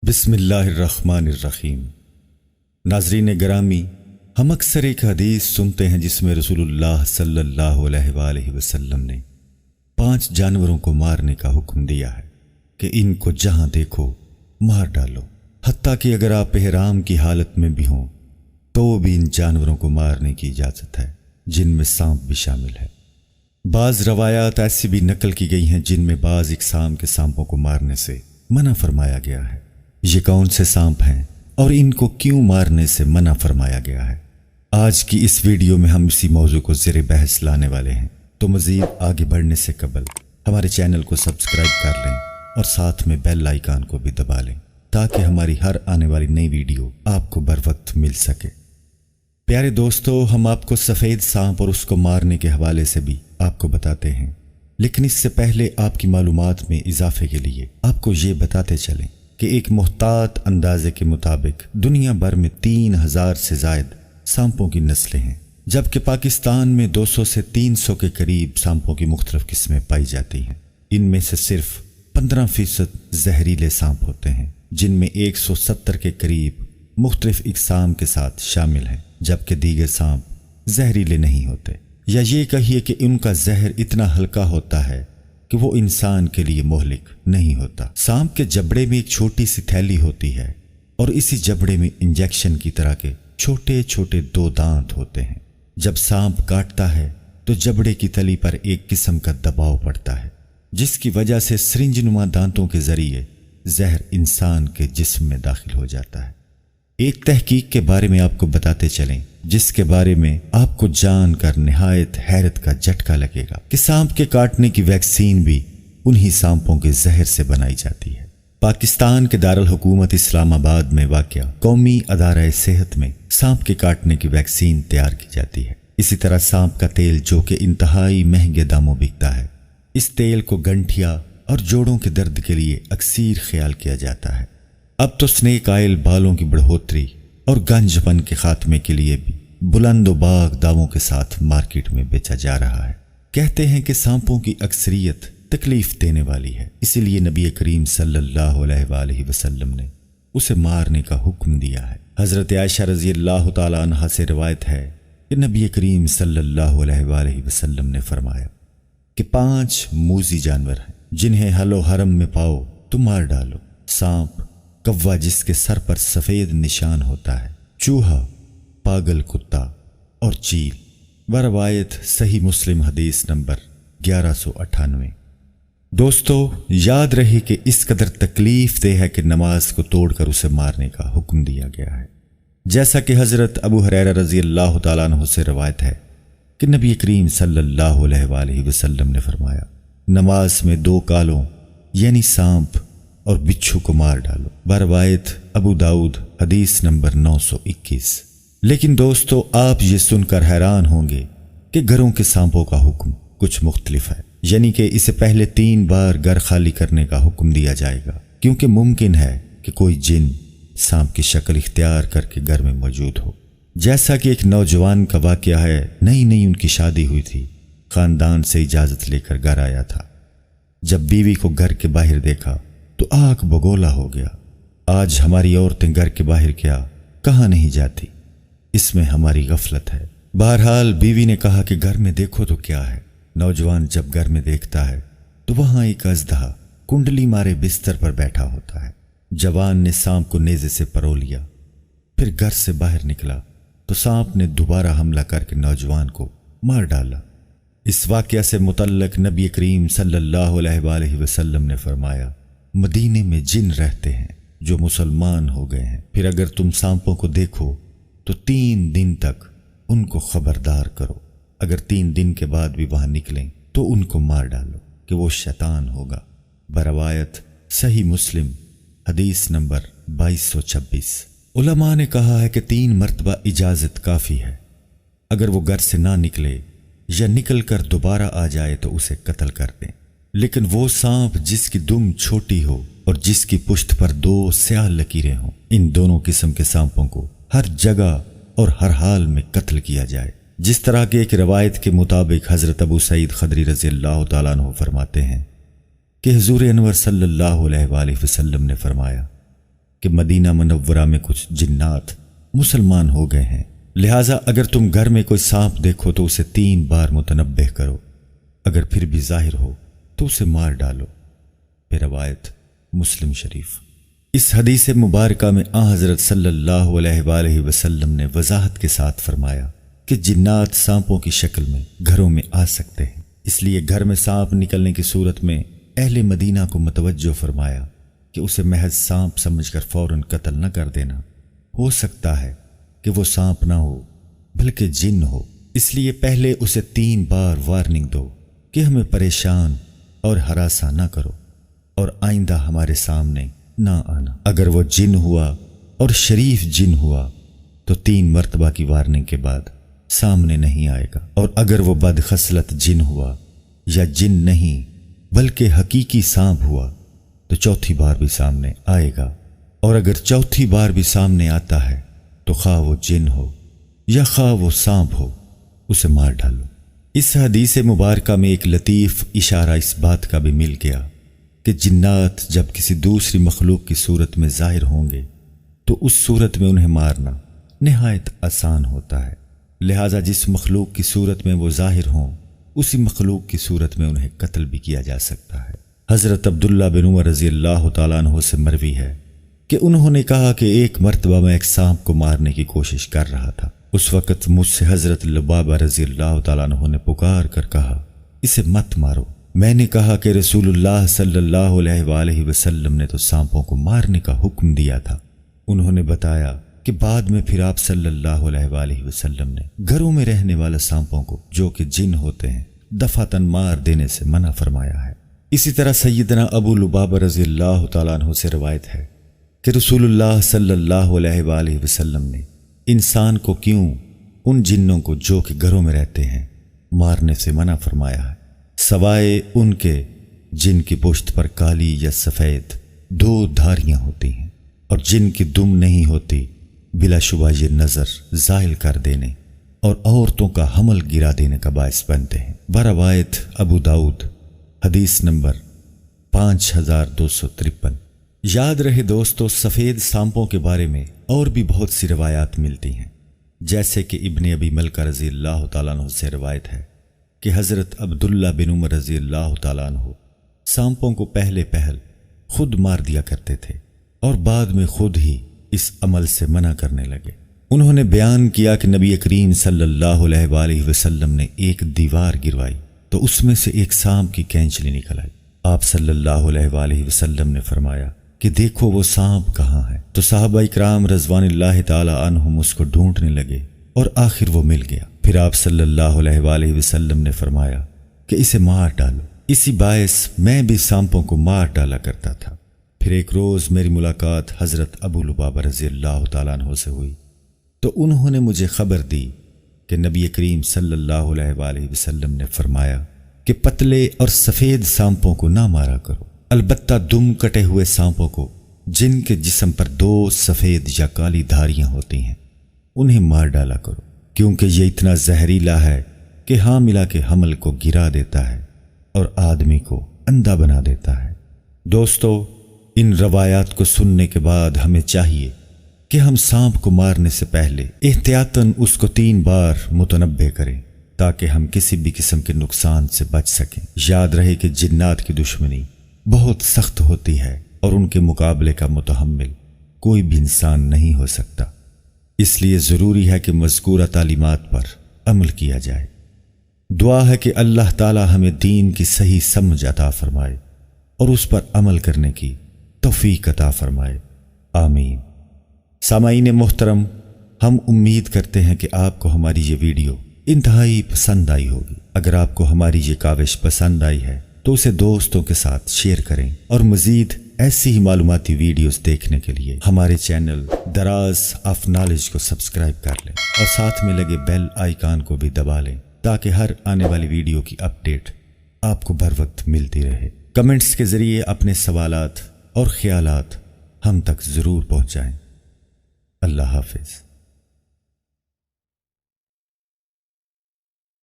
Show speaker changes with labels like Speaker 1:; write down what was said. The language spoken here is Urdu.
Speaker 1: بسم اللہ الرحمن الرحیم۔ ناظرین گرامی، ہم اکثر ایک حدیث سنتے ہیں جس میں رسول اللہ صلی اللہ علیہ وآلہ وسلم نے 5 جانوروں کو مارنے کا حکم دیا ہے کہ ان کو جہاں دیکھو مار ڈالو، حتیٰ کہ اگر آپ احرام کی حالت میں بھی ہوں تو بھی ان جانوروں کو مارنے کی اجازت ہے، جن میں سانپ بھی شامل ہے۔ بعض روایات ایسی بھی نقل کی گئی ہیں جن میں بعض اقسام کے سانپوں کو مارنے سے منع فرمایا گیا ہے۔ یہ کون سے سانپ ہیں اور ان کو کیوں مارنے سے منع فرمایا گیا ہے؟ آج کی اس ویڈیو میں ہم اسی موضوع کو زیر بحث لانے والے ہیں، تو مزید آگے بڑھنے سے قبل ہمارے چینل کو سبسکرائب کر لیں اور ساتھ میں بیل آئیکن کو بھی دبا لیں تاکہ ہماری ہر آنے والی نئی ویڈیو آپ کو بر وقت مل سکے۔ پیارے دوستو، ہم آپ کو سفید سانپ اور اس کو مارنے کے حوالے سے بھی آپ کو بتاتے ہیں، لیکن اس سے پہلے آپ کی معلومات میں اضافے کے لیے آپ کو یہ بتاتے چلیں کہ ایک محتاط اندازے کے مطابق دنیا بھر میں 3000 سے زائد سانپوں کی نسلیں ہیں، جبکہ پاکستان میں 200 سے 300 کے قریب سانپوں کی مختلف قسمیں پائی جاتی ہیں۔ ان میں سے صرف 15% زہریلے سانپ ہوتے ہیں، جن میں 170 کے قریب مختلف اقسام کے ساتھ شامل ہیں، جبکہ دیگر سانپ زہریلے نہیں ہوتے، یا یہ کہیے کہ ان کا زہر اتنا ہلکا ہوتا ہے کہ وہ انسان کے لیے مہلک نہیں ہوتا۔ سانپ کے جبڑے میں ایک چھوٹی سی تھیلی ہوتی ہے اور اسی جبڑے میں انجیکشن کی طرح کے چھوٹے چھوٹے 2 دانت ہوتے ہیں۔ جب سانپ کاٹتا ہے تو جبڑے کی تلی پر ایک قسم کا دباؤ پڑتا ہے، جس کی وجہ سے سرنج نما دانتوں کے ذریعے زہر انسان کے جسم میں داخل ہو جاتا ہے۔ ایک تحقیق کے بارے میں آپ کو بتاتے چلیں جس کے بارے میں آپ کو جان کر نہایت حیرت کا جھٹکا لگے گا کہ سانپ کے کاٹنے کی ویکسین بھی انہی سانپوں کے زہر سے بنائی جاتی ہے۔ پاکستان کے دارالحکومت اسلام آباد میں واقع قومی ادارہ صحت میں سانپ کے کاٹنے کی ویکسین تیار کی جاتی ہے۔ اسی طرح سانپ کا تیل، جو کہ انتہائی مہنگے داموں بکتا ہے، اس تیل کو گنٹھیا اور جوڑوں کے درد کے لیے اکثیر خیال کیا جاتا ہے۔ اب تو سنیک آئل بالوں کی بڑھوتری اور گنج پن کے خاتمے کے لیے بھی بلند و باغ دعووں کے ساتھ مارکیٹ میں بیچا جا رہا ہے۔ کہتے ہیں کہ سانپوں کی اکثریت تکلیف دینے والی ہے، اسی لیے نبی کریم صلی اللہ علیہ وآلہ وسلم نے اسے مارنے کا حکم دیا ہے۔ حضرت عائشہ رضی اللہ تعالی عنہا سے روایت ہے کہ نبی کریم صلی اللہ علیہ وآلہ وسلم نے فرمایا کہ 5 موذی جانور ہیں جنہیں حل و حرم میں پاؤ تو مار ڈالو۔ سانپ، کوا جس کے سر پر سفید نشان ہوتا ہے، چوہا، پاگل کتا اور چیل۔ بروایت صحیح مسلم حدیث نمبر 1198۔ دوستو، یاد رہے کہ اس قدر تکلیف دہ ہے کہ نماز کو توڑ کر اسے مارنے کا حکم دیا گیا ہے، جیسا کہ حضرت ابو ہریرہ رضی اللہ تعالیٰ عنہ سے روایت ہے کہ نبی کریم صلی اللہ علیہ وآلہ وسلم نے فرمایا، نماز میں 2 کالوں یعنی سانپ اور بچھو کو مار ڈالو۔ بروایت ابو داؤد حدیث نمبر 921۔ لیکن دوستو، آپ یہ سن کر حیران ہوں گے کہ گھروں کے سانپوں کا حکم کچھ مختلف ہے، یعنی کہ اسے پہلے 3 بار گھر خالی کرنے کا حکم دیا جائے گا، کیونکہ ممکن ہے کہ کوئی جن سانپ کی شکل اختیار کر کے گھر میں موجود ہو۔ جیسا کہ ایک نوجوان کا واقعہ ہے، نئی ان کی شادی ہوئی تھی، خاندان سے اجازت لے کر گھر آیا تھا۔ جب بیوی کو گھر کے باہر دیکھا تو آنکھ بگولا ہو گیا۔ آج ہماری عورتیں گھر کے باہر کیا کہاں نہیں جاتی، اس میں ہماری غفلت ہے۔ بہرحال بیوی نے کہا کہ گھر میں دیکھو تو کیا ہے۔ نوجوان جب گھر میں دیکھتا ہے تو وہاں ایک اژدہا کنڈلی مارے بستر پر بیٹھا ہوتا ہے۔ جوان نے سانپ کو نیزے سے پرو لیا، پھر گھر سے باہر نکلا تو سانپ نے دوبارہ حملہ کر کے نوجوان کو مار ڈالا۔ اس واقعہ سے متعلق نبی کریم صلی اللہ علیہ وآلہ وسلم نے فرمایا، مدینے میں جن رہتے ہیں جو مسلمان ہو گئے ہیں، پھر اگر تم سانپوں کو دیکھو تو 3 دن تک ان کو خبردار کرو، اگر 3 دن کے بعد بھی وہاں نکلیں تو ان کو مار ڈالو کہ وہ شیطان ہوگا۔ بروایت صحیح مسلم حدیث نمبر 2226۔ علماء نے کہا ہے کہ 3 مرتبہ اجازت کافی ہے، اگر وہ گھر سے نہ نکلے یا نکل کر دوبارہ آ جائے تو اسے قتل کر دیں۔ لیکن وہ سانپ جس کی دم چھوٹی ہو اور جس کی پشت پر 2 سیاہ لکیریں ہوں، ان دونوں قسم کے سانپوں کو ہر جگہ اور ہر حال میں قتل کیا جائے۔ جس طرح کی ایک روایت کے مطابق حضرت ابو سعید خدری رضی اللہ تعالیٰ عنہ فرماتے ہیں کہ حضور انور صلی اللہ علیہ وآلہ وسلم نے فرمایا کہ مدینہ منورہ میں کچھ جنات مسلمان ہو گئے ہیں، لہٰذا اگر تم گھر میں کوئی سانپ دیکھو تو اسے 3 بار متنبہ کرو، اگر پھر بھی ظاہر ہو تو اسے مار ڈالو۔ یہ روایت مسلم شریف۔ اس حدیث مبارکہ میں حضرت صلی اللہ علیہ وآلہ وسلم نے وضاحت کے ساتھ فرمایا کہ جنات سانپوں کی شکل میں گھروں میں آ سکتے ہیں، اس لیے گھر میں سانپ نکلنے کی صورت میں اہل مدینہ کو متوجہ فرمایا کہ اسے محض سانپ سمجھ کر فوراً قتل نہ کر دینا، ہو سکتا ہے کہ وہ سانپ نہ ہو بلکہ جن ہو، اس لیے پہلے اسے 3 بار وارننگ دو کہ ہمیں پریشان اور ہراساں نہ کرو اور آئندہ ہمارے سامنے نہ آنا۔ اگر وہ جن ہوا اور شریف جن ہوا تو 3 مرتبہ کی وارننگ کے بعد سامنے نہیں آئے گا، اور اگر وہ بدخصلت جن ہوا یا جن نہیں بلکہ حقیقی سانپ ہوا تو 4تھی بار بھی سامنے آئے گا، اور اگر 4تھی بار بھی سامنے آتا ہے تو خواہ وہ جن ہو یا خواہ وہ سانپ ہو اسے مار ڈالو۔ اس حدیث مبارکہ میں ایک لطیف اشارہ اس بات کا بھی مل گیا کہ جنات جب کسی دوسری مخلوق کی صورت میں ظاہر ہوں گے تو اس صورت میں انہیں مارنا نہایت آسان ہوتا ہے، لہٰذا جس مخلوق کی صورت میں وہ ظاہر ہوں اسی مخلوق کی صورت میں انہیں قتل بھی کیا جا سکتا ہے۔ حضرت عبداللہ بن عمر رضی اللہ تعالیٰ عنہ سے مروی ہے کہ انہوں نے کہا کہ ایک مرتبہ میں ایک سانپ کو مارنے کی کوشش کر رہا تھا، اس وقت مجھ سے حضرت لبابہ رضی اللہ تعالیٰ عنہ نے پکار کر کہا اسے مت مارو۔ میں نے کہا کہ رسول اللہ صلی اللہ علیہ وآلہ وسلم نے تو سانپوں کو مارنے کا حکم دیا تھا۔ انہوں نے بتایا کہ بعد میں پھر آپ صلی اللہ علیہ وآلہ وسلم نے گھروں میں رہنے والے سانپوں کو جو کہ جن ہوتے ہیں دفعتاً مار دینے سے منع فرمایا ہے۔ اسی طرح سیدنا ابو لبابہ رضی اللہ تعالیٰ عنہ سے روایت ہے کہ رسول اللہ صلی اللہ علیہ وآلہ وسلم نے انسان کو کیوں ان جنوں کو جو کہ گھروں میں رہتے ہیں مارنے سے منع فرمایا ہے، سوائے ان کے جن کی پشت پر کالی یا سفید 2 دھاریاں ہوتی ہیں اور جن کی دم نہیں ہوتی، بلا شبہ یہ نظر زائل کر دینے اور عورتوں کا حمل گرا دینے کا باعث بنتے ہیں۔ بروایت ابو داؤد، حدیث نمبر 5253۔ یاد رہے دوستو، سفید سانپوں کے بارے میں اور بھی بہت سی روایات ملتی ہیں، جیسے کہ ابن ابی ملکہ رضی اللہ تعالیٰ عنہ سے روایت ہے کہ حضرت عبداللہ بن عمر رضی اللہ تعالیٰ عنہ سانپوں کو پہلے پہل خود مار دیا کرتے تھے اور بعد میں خود ہی اس عمل سے منع کرنے لگے۔ انہوں نے بیان کیا کہ نبی کریم صلی اللہ علیہ وآلہ وسلم نے ایک دیوار گروائی تو اس میں سے ایک سانپ کی کینچلی نکل آئی۔ آپ صلی اللہ علیہ وآلہ وسلم نے فرمایا کہ دیکھو وہ سانپ کہاں ہے، تو صحابہ اکرام رضوان اللہ تعالی عنہم اس کو ڈھونڈنے لگے اور آخر وہ مل گیا۔ پھر آپ صلی اللہ علیہ وآلہ وسلم نے فرمایا کہ اسے مار ڈالو، اسی باعث میں بھی سانپوں کو مار ڈالا کرتا تھا۔ پھر ایک روز میری ملاقات حضرت ابو لبابہ رضی اللہ تعالیٰ عنہ سے ہوئی تو انہوں نے مجھے خبر دی کہ نبی کریم صلی اللہ علیہ وآلہ وسلم نے فرمایا کہ پتلے اور سفید سانپوں کو نہ مارا کرو، البتہ دم کٹے ہوئے سانپوں کو جن کے جسم پر 2 سفید یا کالی دھاریاں ہوتی ہیں انہیں مار ڈالا کرو، کیونکہ یہ اتنا زہریلا ہے کہ حاملہ کے حمل کو گرا دیتا ہے اور آدمی کو اندھا بنا دیتا ہے۔ دوستو، ان روایات کو سننے کے بعد ہمیں چاہیے کہ ہم سانپ کو مارنے سے پہلے احتیاطاً اس کو 3 بار متنبہ کریں تاکہ ہم کسی بھی قسم کے نقصان سے بچ سکیں۔ یاد رہے کہ جنات کی دشمنی بہت سخت ہوتی ہے اور ان کے مقابلے کا متحمل کوئی بھی انسان نہیں ہو سکتا، اس لیے ضروری ہے کہ مذکورہ تعلیمات پر عمل کیا جائے۔ دعا ہے کہ اللہ تعالی ہمیں دین کی صحیح سمجھ عطا فرمائے اور اس پر عمل کرنے کی توفیق عطا فرمائے، آمین۔ سامعین محترم، ہم امید کرتے ہیں کہ آپ کو ہماری یہ ویڈیو انتہائی پسند آئی ہوگی۔ اگر آپ کو ہماری یہ کاوش پسند آئی ہے تو اسے دوستوں کے ساتھ شیئر کریں اور مزید ایسی ہی معلوماتی ویڈیوز دیکھنے کے لیے ہمارے چینل دراز آف نالج کو سبسکرائب کر لیں اور ساتھ میں لگے بیل آئیکن کو بھی دبا لیں تاکہ ہر آنے والی ویڈیو کی اپڈیٹ آپ کو بر وقت ملتی رہے۔ کمنٹس کے ذریعے اپنے سوالات اور خیالات ہم تک ضرور پہنچائیں۔ اللہ حافظ۔